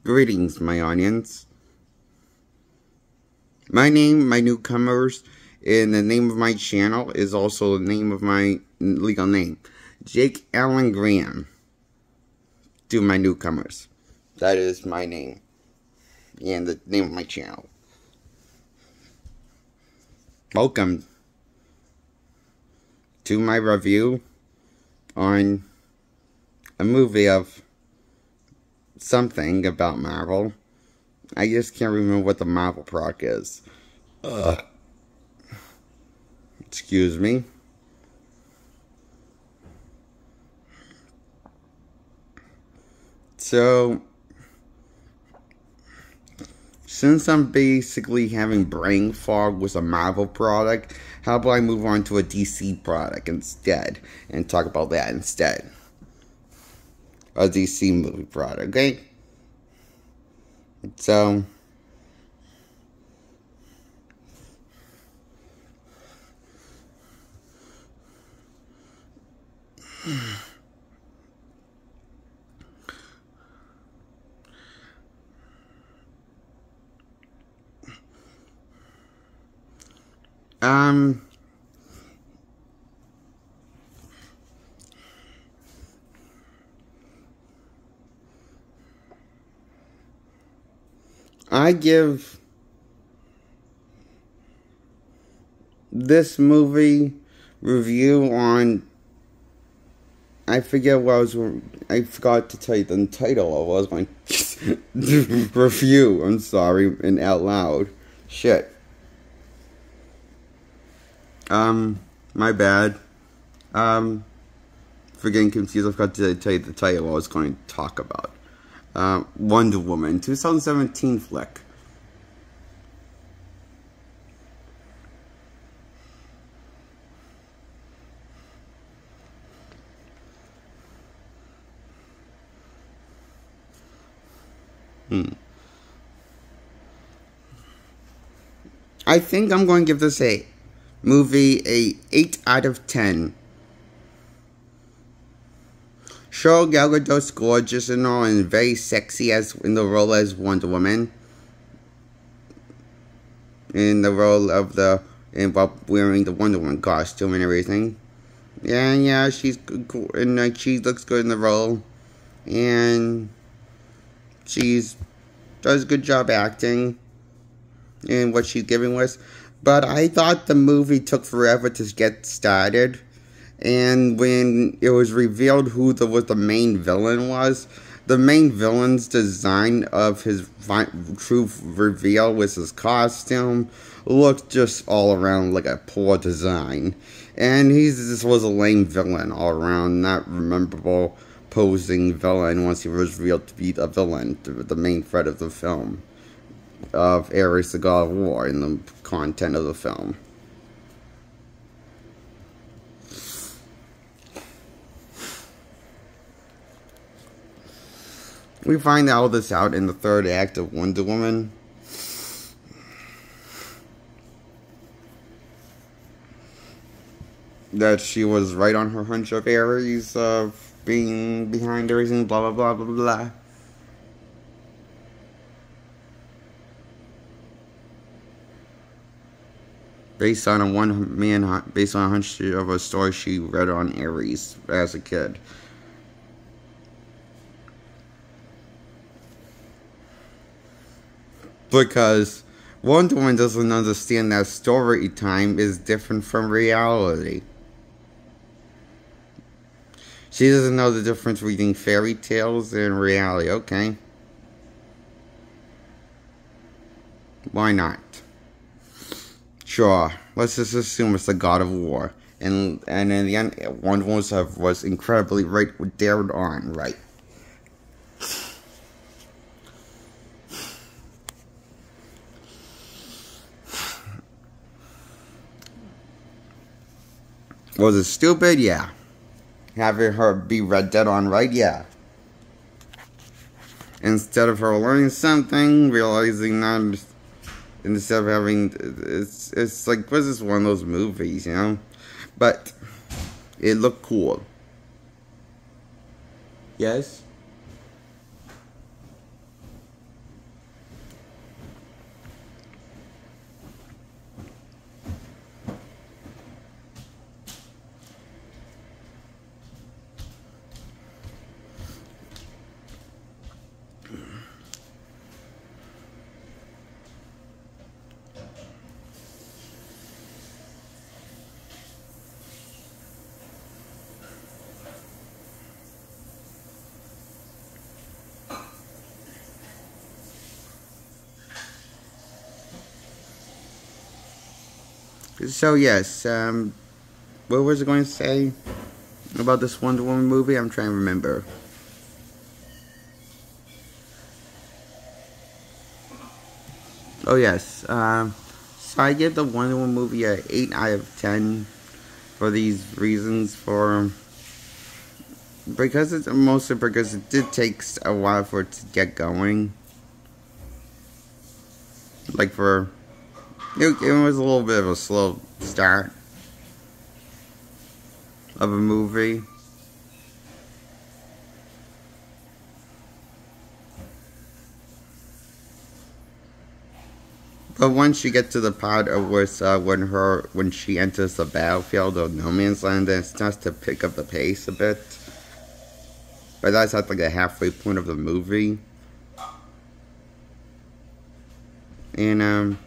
Greetings, my audience. My name, my newcomers, and the name of my channel is also the name of my legal name. Jake Allen Graham. To my newcomers. That is my name. And the name of my channel. Welcome to my review on a movie of something about Marvel. I just can't remember what the Marvel product is. Excuse me. So, since I'm basically having brain fog with a Marvel product, how about I move on to a DC product instead and talk about that instead? A DC movie product, okay? So, I give this movie review on, I forgot to tell you the title of what I was going to review, I'm sorry, and out loud. Shit. My bad. For getting confused, I forgot to tell you the title I was going to talk about. Wonder Woman, 2017 flick. I think I'm going to give this movie a 8 out of 10. Sure, Gal Gadot's gorgeous and all, and very sexy as in the role as Wonder Woman. In the role of while wearing the Wonder Woman costume and everything. Yeah, she's cool, and she looks good in the role, and does a good job acting in what she's giving us. But I thought the movie took forever to get started. And when it was revealed who what the main villain was, the main villain's design of his true reveal with his costume looked just all around like a poor design. And this was a lame villain all around, not memorable posing villain once he was revealed to be the villain, the main threat of the film, of Ares the God of War, in the content of the film. We find all this out in the third act of Wonder Woman. That she was right on her hunch of Ares, being behind everything, blah blah blah blah blah. Based on a hunch of a story she read on Ares as a kid. Because Wonder Woman doesn't understand that story time is different from reality. She doesn't know the difference between fairy tales and reality. Okay. Why not? Sure. Let's just assume it's the God of War. And in the end, Wonder Woman was incredibly right, dared on, right. Was it stupid? Yeah. Having her be dead on right? Yeah. Instead of her learning something, realizing that, instead of having, it's like, was this one of those movies, you know? But it looked cool. Yes? So yes, what was I going to say about this Wonder Woman movie? I'm trying to remember. Oh yes, so I give the Wonder Woman movie a 8 out of 10 for these reasons. Mostly because it did take a while for it to get going. Like it was a little bit of a slow start of a movie. But once you get to the part of when she enters the battlefield of No Man's Land, then it starts to pick up the pace a bit. But that's at like the halfway point of the movie. And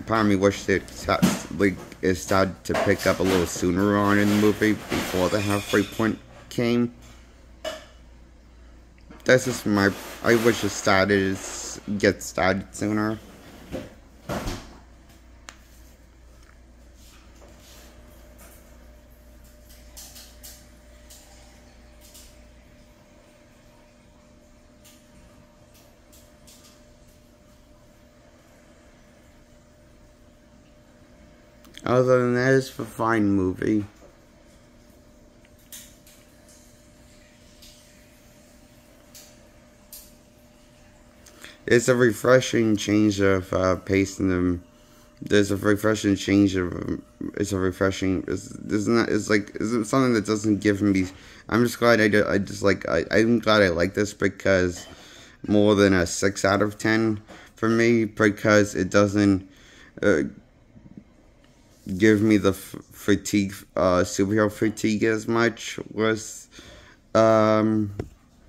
part of me wished it started to pick up a little sooner on in the movie before the halfway point came. That's just I wish it get started sooner. Other than that, it's a fine movie. It's a refreshing change of pace in them. There's a refreshing change of. It's a refreshing. It's something that doesn't give me. I'm just glad I'm glad I like this because more than a 6 out of 10 for me because it doesn't. Give me the fatigue, superhero fatigue as much with the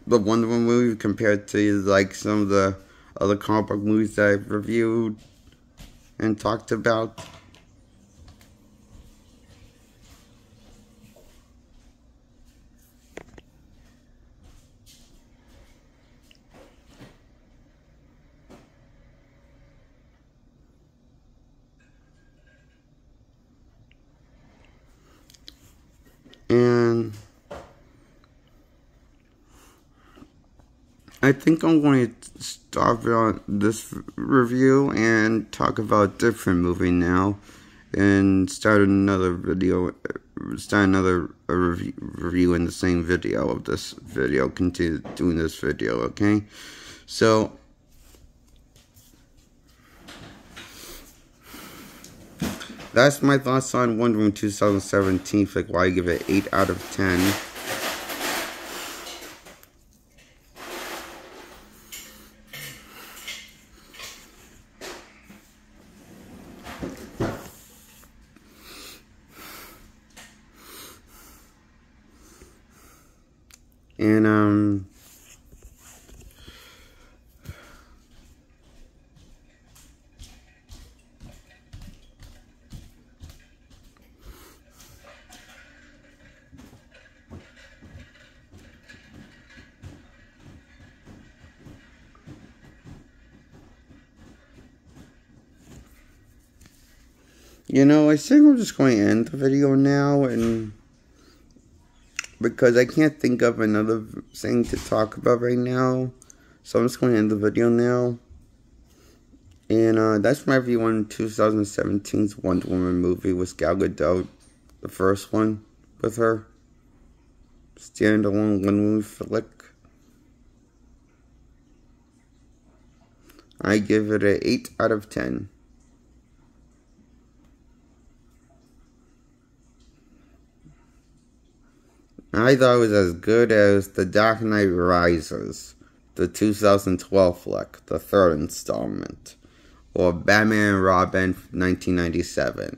Wonder Woman movie compared to like some of the other comic book movies that I've reviewed and talked about. And I think I'm going to stop on this review and talk about a different movie now and start another video, review in the same video of this video, continue doing this video, okay? So, that's my thoughts on Wonder Woman 2017, like why I give it 8 out of 10. And, I think I'm just going to end the video now, and because I can't think of another thing to talk about right now, so I'm just going to end the video now. And that's my review on 2017's Wonder Woman movie with Gal Gadot, the first one with her, standalone one-movie flick. I give it an 8 out of 10. I thought it was as good as The Dark Knight Rises, the 2012 flick, the third installment, or Batman and Robin 1997.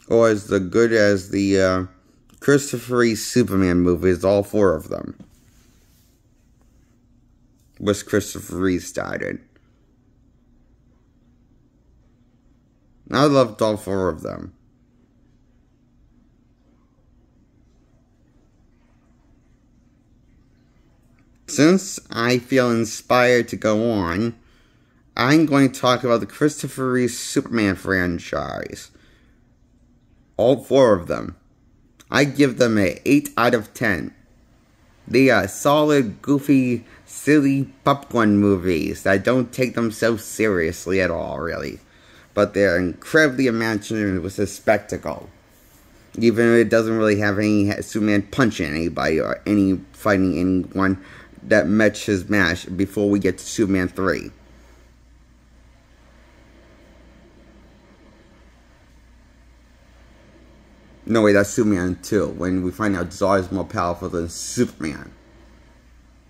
Or as good as the Christopher Reeve Superman movies, all 4 of them. Was Christopher Reeve started. I loved all four of them. Since I feel inspired to go on, I'm going to talk about the Christopher Reeve Superman franchise. All four of them. I give them an 8 out of 10. They are solid, goofy, silly popcorn movies that don't take themselves seriously at all, really. But they're incredibly imaginative with a spectacle. Even if it doesn't really have any Superman punching anybody or any fighting anyone that match his match before we get to Superman 3. No, wait, that's Superman 2, when we find out Zod is more powerful than Superman.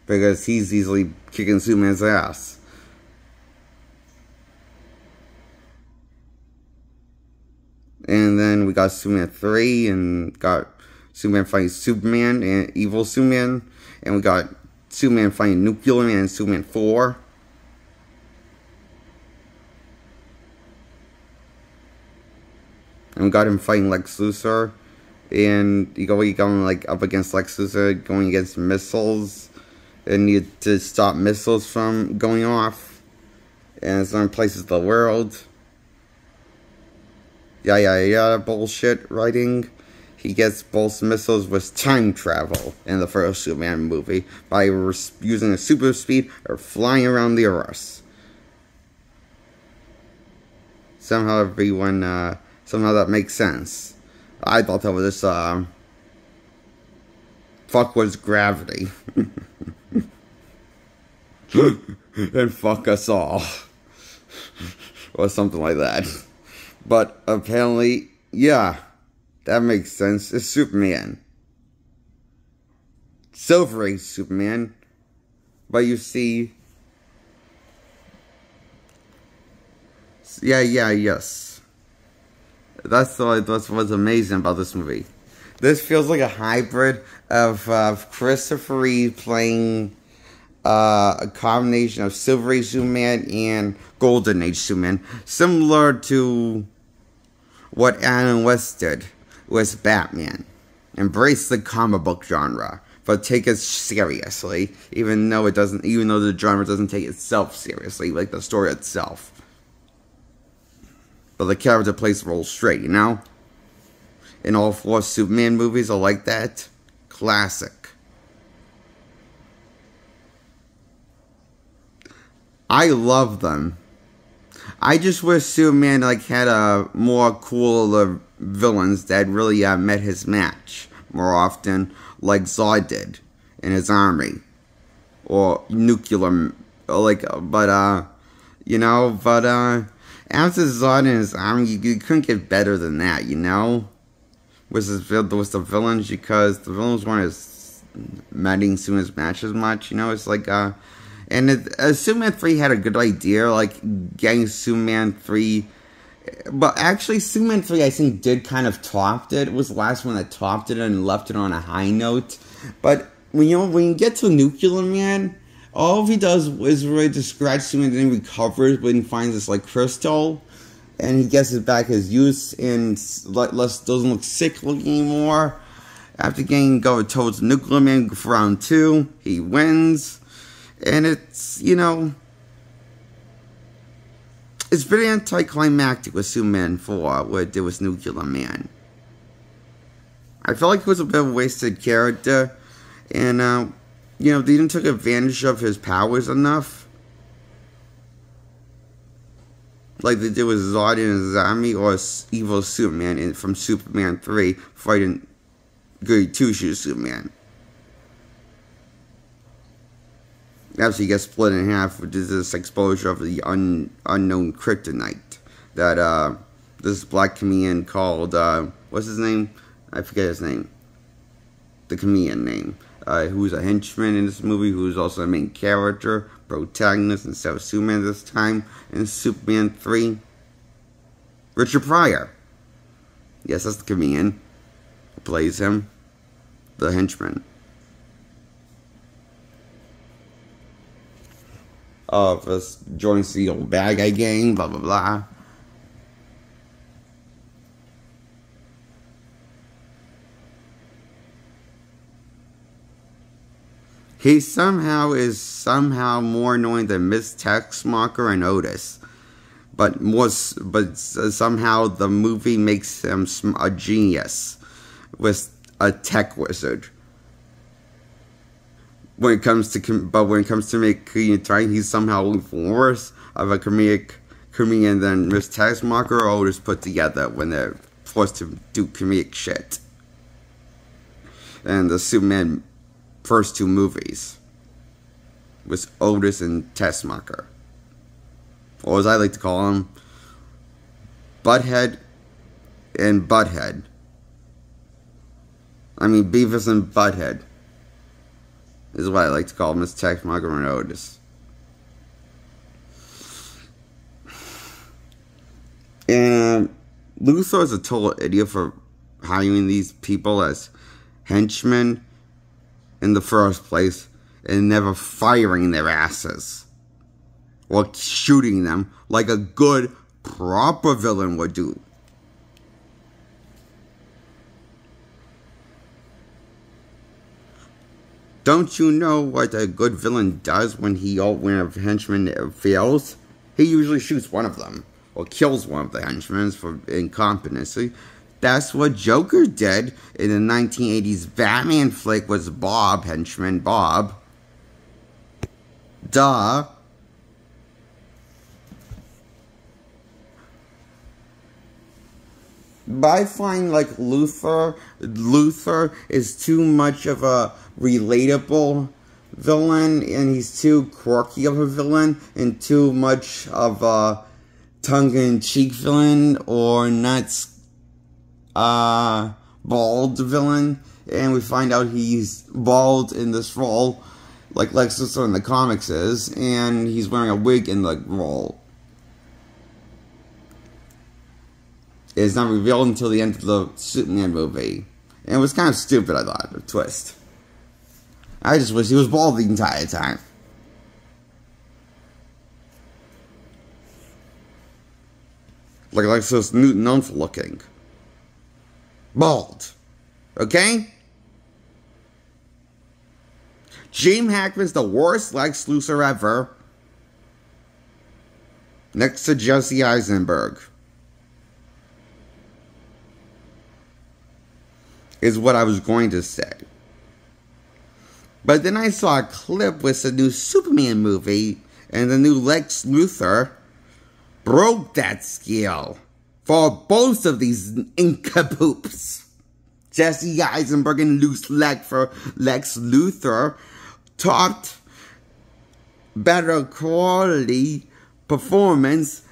Because he's easily kicking Superman's ass. And then we got Superman 3, and got Superman fighting Superman, and Evil Superman. And we got Superman fighting Nuclear Man and Superman 4. And we got him fighting Lex Luthor. And you going like up against Lex Luthor, going against missiles. And you need to stop missiles from going off. And certain places of the world. Yeah, bullshit writing. He gets both missiles with time travel in the first Superman movie by using a super speed or flying around the Earth. Somehow that makes sense. I thought that was just, fuck was gravity. And fuck us all. Or something like that. But apparently, yeah, that makes sense. It's Superman. Silver Age Superman. But you see... Yes. That's what's amazing about this movie. This feels like a hybrid of Christopher Reeve playing a combination of Silver Age Superman and Golden Age Superman. Similar to what Adam West did with Batman. Embrace the comic book genre, but take it seriously, even though the genre doesn't take itself seriously, like the story itself. But the character plays the role straight, you know? And all four Superman movies are like that. Classic. I love them. I just wish Superman had a more cooler villains that really met his match more often, like Zod did in his army, or Nuclear, after Zod and his army, you couldn't get better than that, you know, with the villains, because the villains weren't as meeting Superman's match as much, you know. It's like and Superman 3 had a good idea, like getting Superman 3. But actually, Superman 3, I think, did kind of topped it. It was the last one that topped it and left it on a high note. But, when you get to Nuclear Man, all he does is really just scratch Superman, and then he recovers when he finds this, crystal. And he gets it back his use, and doesn't look sick looking anymore. After going towards Nuclear Man for round 2, he wins. And it's, it's very anticlimactic with Superman 4, what it did with Nuclear Man. I felt like it was a bit of a wasted character, and, they didn't take advantage of his powers enough. Like they did with Zod and his army, or Evil Superman from Superman 3, fighting Goody Two-Shoes Superman. After he gets split in half with this exposure of the unknown kryptonite that this black comedian called what's his name? I forget his name. The comedian name, who's a henchman in this movie, who's also the main character, protagonist instead of Superman this time in Superman 3. Richard Pryor. Yes, that's the comedian who plays him, the henchman. Of us joins the old bad guy gang, blah blah blah. He somehow is somehow more annoying than Miss Textmarker and Otis. But somehow the movie makes him a genius with a tech wizard. When it comes to make comedic timing, he's somehow worse of a comedian than Miss Textmarker or Otis put together when they're forced to do comedic shit. And the Superman first two movies was Otis and Textmarker. Or as I like to call them, Butthead and Butthead. I mean, Beavis and Butthead is what I like to call Miss Textmarker and Otis. And Luthor is a total idiot for hiring these people as henchmen in the first place and never firing their asses or shooting them like a good, proper villain would do. Don't you know what a good villain does when a henchman fails? He usually shoots one of them or kills one of the henchmen for incompetency. That's what Joker did in the 1980s Batman flick was Bob, henchman Bob. Duh. But I find like Luthor is too much of a relatable villain, and he's too quirky of a villain, and too much of a tongue-in-cheek villain, or nuts, bald villain. And we find out he's bald in this role, like Lex Luthor in the comics is, and he's wearing a wig in the role. It's not revealed until the end of the Superman movie. And it was kind of stupid, I thought, a twist. I just wish he was bald the entire time. Like Lex Newton known for looking. Bald. Okay? Gene Hackman's the worst Lex Luthor ever. Next to Jesse Eisenberg. Is what I was going to say. But then I saw a clip with the new Superman movie, and the new Lex Luthor broke that scale for both of these nincompoops. Jesse Eisenberg and Lex Luthor topped better quality performance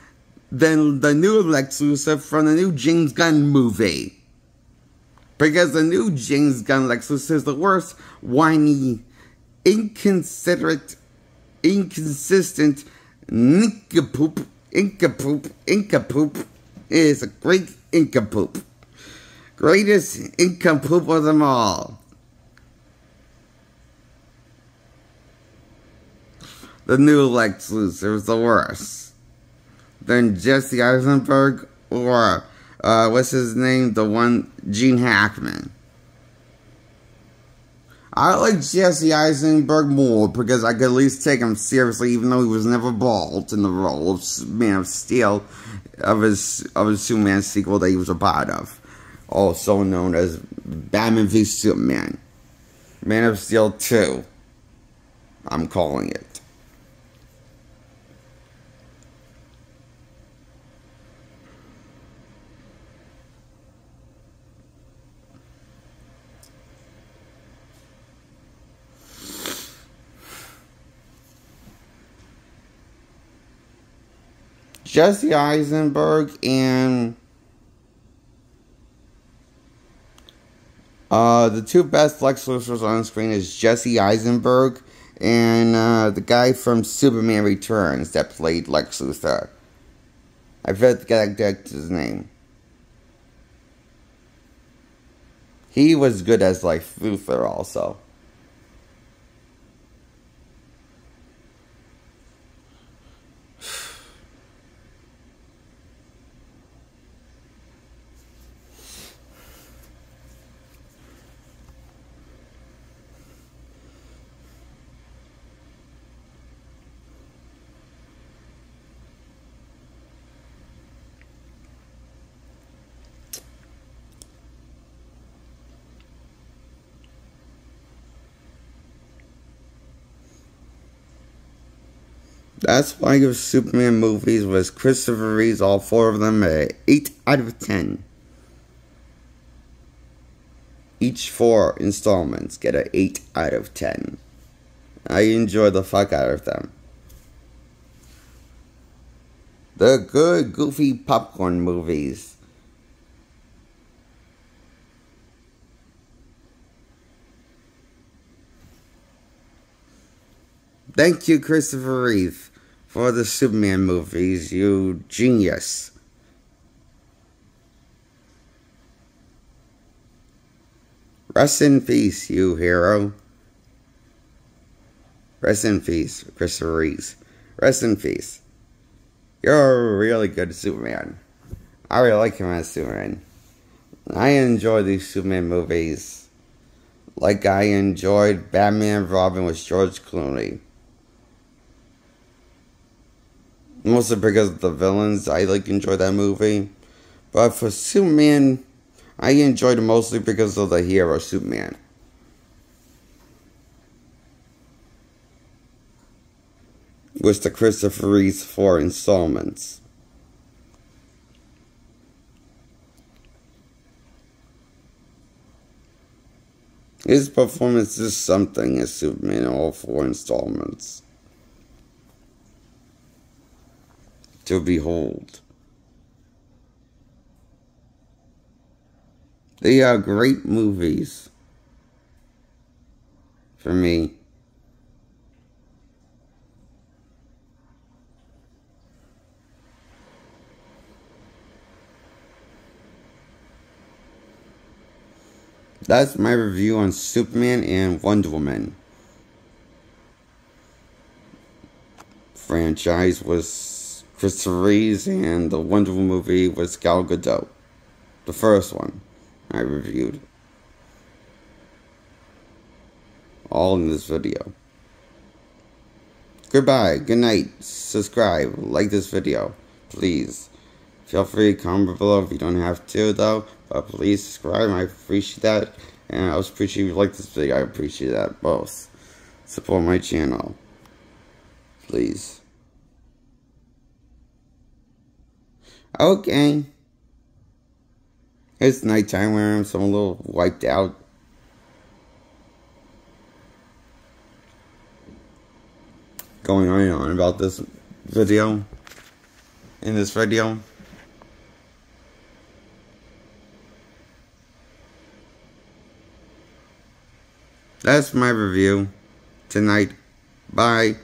than the new Lex Luthor from the new James Gunn movie. Because the new James Gunn Lex Luthor is the worst, whiny, inconsistent nincompoop. Is a great nincompoop. Greatest nincompoop of them all. The new Lex Luthor is the worst. Then Jesse Eisenberg or what's his name? The one, Gene Hackman. I like Jesse Eisenberg more because I could at least take him seriously, even though he was never bald in the role of Man of Steel, of his Superman sequel that he was a part of, also known as Batman v Superman, Man of Steel 2. I'm calling it. Jesse Eisenberg and the two best Lex Luthors on screen is Jesse Eisenberg and the guy from Superman Returns that played Lex Luthor. I forget his name. He was good as Lex Luthor also. That's why I give Superman movies with Christopher Reeves, all four of them, a 8 out of 10. Each 4 installments get a 8 out of 10. I enjoy the fuck out of them. They're good, goofy popcorn movies. Thank you, Christopher Reeve, for the Superman movies, you genius. Rest in peace, you hero. Rest in peace, Christopher Reeve. Rest in peace. You're a really good Superman. I really like him as Superman. I enjoy these Superman movies like I enjoyed Batman and Robin with George Clooney. Mostly because of the villains, I enjoy that movie. But for Superman, I enjoyed it mostly because of the hero, Superman. With the Christopher Reeve 4 installments. His performance is something as Superman in all 4 installments. To behold. They are great movies. For me. That's my review on Superman and Wonder Woman. Franchise was Christopher Reeve, and the Wonder Woman movie was Gal Gadot. The first one I reviewed. All in this video. Goodbye, good night, subscribe, like this video, please. Feel free to comment below if you don't have to though, but please subscribe, I appreciate that. And I also appreciate if you like this video, I appreciate that both. Support my channel. Please. Okay. It's nighttime where I'm a little wiped out. Going on and on about this video. In this video. That's my review tonight. Bye.